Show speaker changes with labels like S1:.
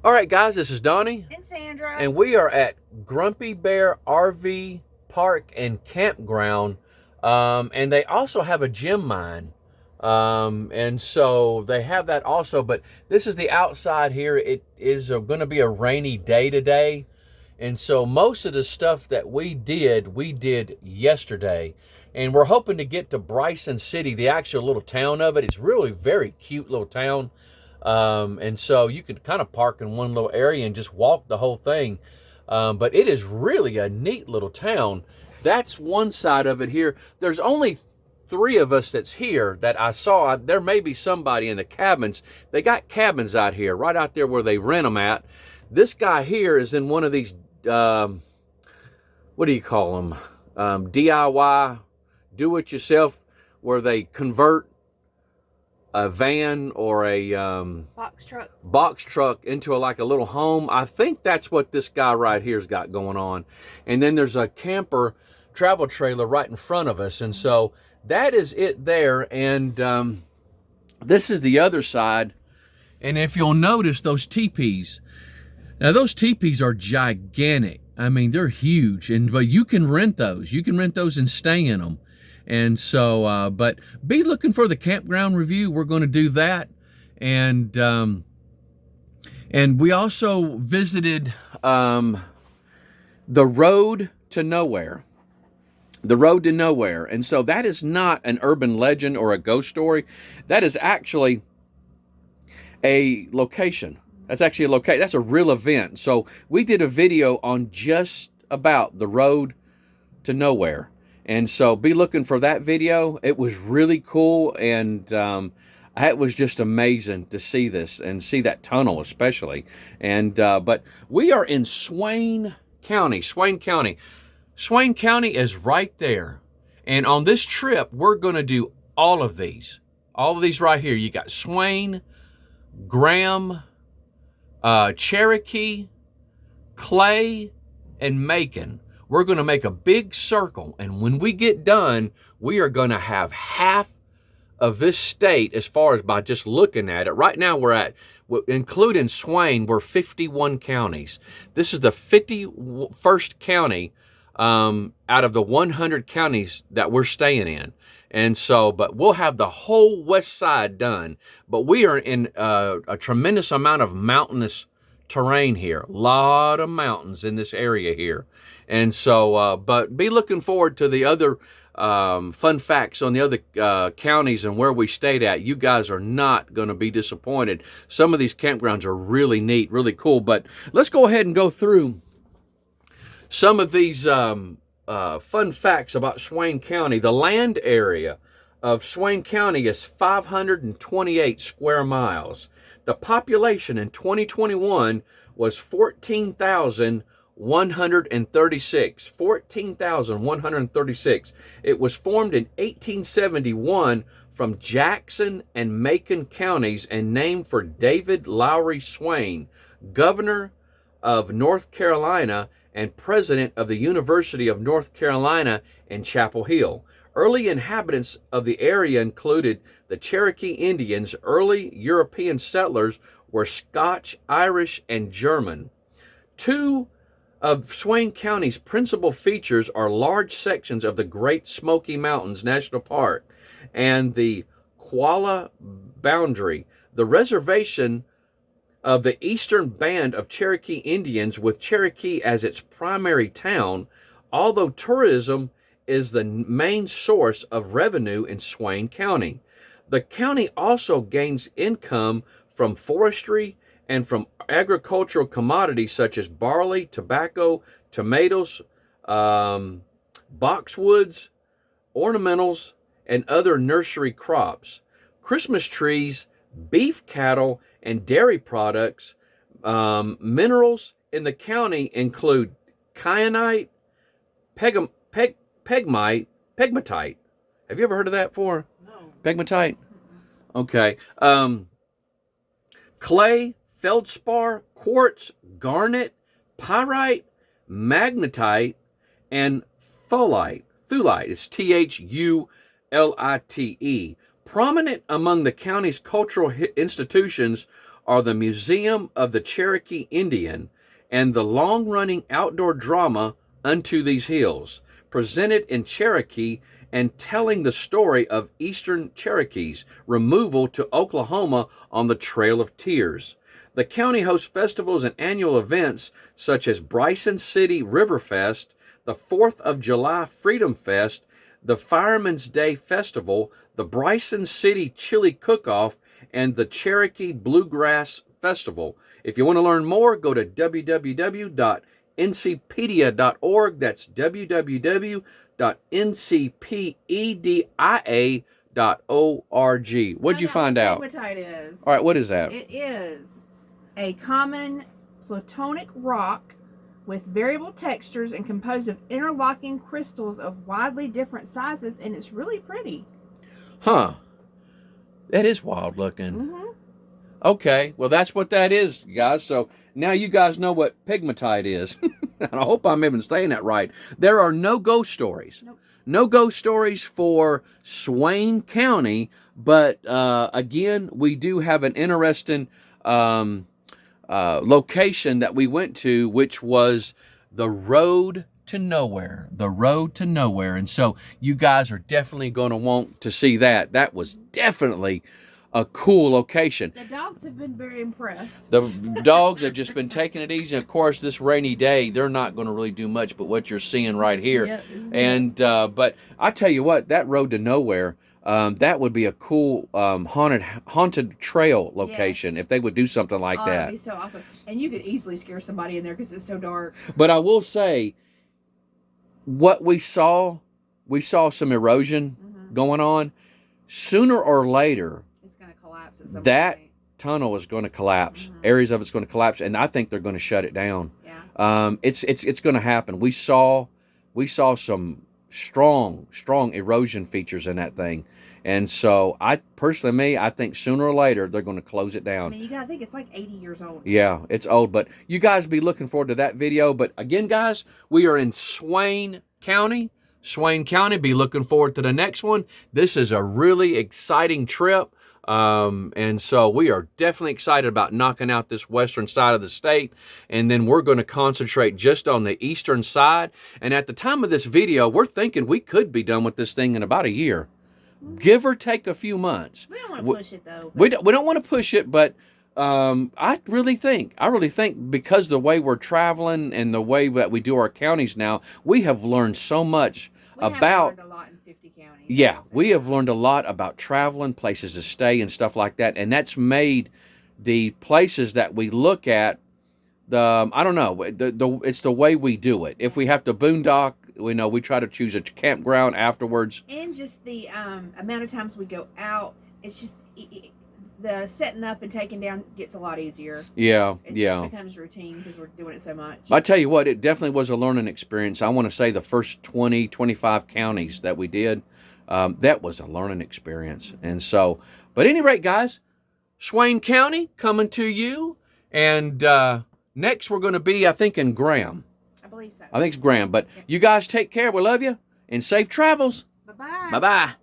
S1: All right, guys, this is Donnie.
S2: And Sandra.
S1: And we are at Grumpy Bear RV Park and Campground. And they also have a gem mine. And so they have that also. But this is the outside here. It is going to be a rainy day today. And so most of the stuff that we did yesterday. And we're hoping to get to Bryson City, the actual little town of it. It's really very cute little town. And so you can kind of park in one little area and just walk the whole thing. But it is really a neat little town. That's one side of it here. There's only 3 of us that's here that I saw. There may be somebody in the cabins. They got cabins out here, right out there where they rent them at. This guy here is in one of these, what do you call them? DIY, do-it-yourself, where they convert a van or a box truck into like a little home. I think that's what this guy right here's got going on. And then there's a camper travel trailer right in front of us. And so that is it there. And this is the other side. And if you'll notice those teepees, now those teepees are gigantic. I mean, they're huge, but you can rent those. You can rent those and stay in them. And so, but be looking for the campground review. We're going to do that. And we also visited the Road to Nowhere. The Road to Nowhere. And so that is not an urban legend or a ghost story. That is actually a location. That's actually a location. That's a real event. So we did a video on just about the Road to Nowhere. And so be looking for that video. It was really cool, and it was just amazing to see this and see that tunnel especially. And but we are in Swain County. Swain County is right there. And on this trip, we're going to do all of these right here. You got Swain, Graham, Cherokee, Clay, and Macon. We're going to make a big circle, and when we get done, we are going to have half of this state as far as by just looking at it. Right now we're at, including Swain, we're 51 counties. This is the 51st county out of the 100 counties that we're staying in. And so, but we'll have the whole west side done. But we are in a tremendous amount of mountainous terrain here. A lot of mountains in this area here. And so, but be looking forward to the other fun facts on the other counties and where we stayed at. You guys are not going to be disappointed. Some of these campgrounds are really neat, really cool. But let's go ahead and go through some of these fun facts about Swain County. The land area of Swain County is 528 square miles. The population in 2021 was 14,136. 14,136. It was formed in 1871 from Jackson and Macon counties and named for David Lowry Swain, governor of North Carolina and president of the University of North Carolina in Chapel Hill. Early inhabitants of the area included the Cherokee Indians. Early European settlers were Scotch, Irish, and German. 2 of Swain County's principal features are large sections of the Great Smoky Mountains National Park and the Qualla Boundary. The reservation of the eastern band of Cherokee Indians, with Cherokee as its primary town, although tourism is the main source of revenue in Swain County. The county also gains income from forestry and from agricultural commodities such as barley, tobacco, tomatoes, boxwoods, ornamentals, and other nursery crops. Christmas trees, beef cattle, and dairy products. Minerals in the county include kyanite, pegmatite. Have you ever heard of that before?
S2: No.
S1: Pegmatite? Okay. Clay, feldspar, quartz, garnet, pyrite, magnetite, and thulite. Thulite is Thulite. Prominent among the county's cultural institutions are the Museum of the Cherokee Indian and the long-running outdoor drama Unto These Hills, presented in Cherokee and telling the story of Eastern Cherokees' removal to Oklahoma on the Trail of Tears. The county hosts festivals and annual events such as Bryson City River Fest, the 4th of July Freedom Fest, the Fireman's Day Festival, the Bryson City Chili Cook-Off, and the Cherokee Bluegrass Festival. If you want to learn more, go to www.ncpedia.org. That's www.ncpedia.org. What'd you find out?
S2: Pegmatite is.
S1: All right, what is that?
S2: It is a common plutonic rock with variable textures and composed of interlocking crystals of widely different sizes, and it's really pretty.
S1: Huh. That is wild looking.
S2: Mm-hmm.
S1: Okay, well, that's what that is, guys. So now you guys know what pegmatite is. And I hope I'm even saying that right. There are no ghost stories.
S2: Nope.
S1: No ghost stories for Swain County, but again, we do have an interesting location that we went to, which was the road to nowhere. The road to nowhere. And so you guys are definitely going to want to see that. That was definitely a cool location.
S2: The dogs have been very impressed.
S1: The dogs have just been taking it easy. Of course, this rainy day, they're not going to really do much but what you're seeing right here.
S2: Yep.
S1: And but I tell you what, that road to nowhere, that would be a cool haunted trail location.
S2: Yes.
S1: if they would do something like that.
S2: That'd be so awesome. And you could easily scare somebody in there because it's so dark.
S1: But I will say, what we saw some erosion going on. Sooner or later,
S2: it's going to collapse at some
S1: that
S2: point.
S1: tunnel is going to collapse. Areas of it's going to collapse, and I think they're going to shut it down.
S2: Yeah.
S1: It's going to happen. We saw some strong erosion features in that thing, and so I think sooner or later they're going to close it down.
S2: I mean, you got to think it's like 80 years old.
S1: Yeah, it's old, but you guys be looking forward to that video. But again, guys, we are in Swain County. Be looking forward to the next one. This is a really exciting trip. And so we are definitely excited about knocking out this western side of the state. And then we're going to concentrate just on the eastern side. And at the time of this video, we're thinking we could be done with this thing in about a year. Give or take a few months.
S2: We don't want to push it, though.
S1: We don't want to push it, but I really think because the way we're traveling and the way that we do our counties now, we have learned so much about.
S2: We have learned a lot in 50 counties.
S1: Yeah, we have learned a lot about traveling, places to stay, and stuff like that, and that's made the places that we look at. I don't know. It's the way we do it. If we have to boondock, we try to choose a campground afterwards.
S2: And just the amount of times we go out, it's just the setting up and taking down gets a lot easier.
S1: Yeah,
S2: it just becomes routine because we're doing it so much.
S1: I tell you what, it definitely was a learning experience. I want to say the first 20, 25 counties that we did, that was a learning experience. And so, but at any rate, guys, Swain County coming to you. And next we're going to be, I think, in Graham.
S2: I believe so.
S1: I think it's Graham. But you guys take care. We love you. And safe travels.
S2: Bye-bye.
S1: Bye-bye.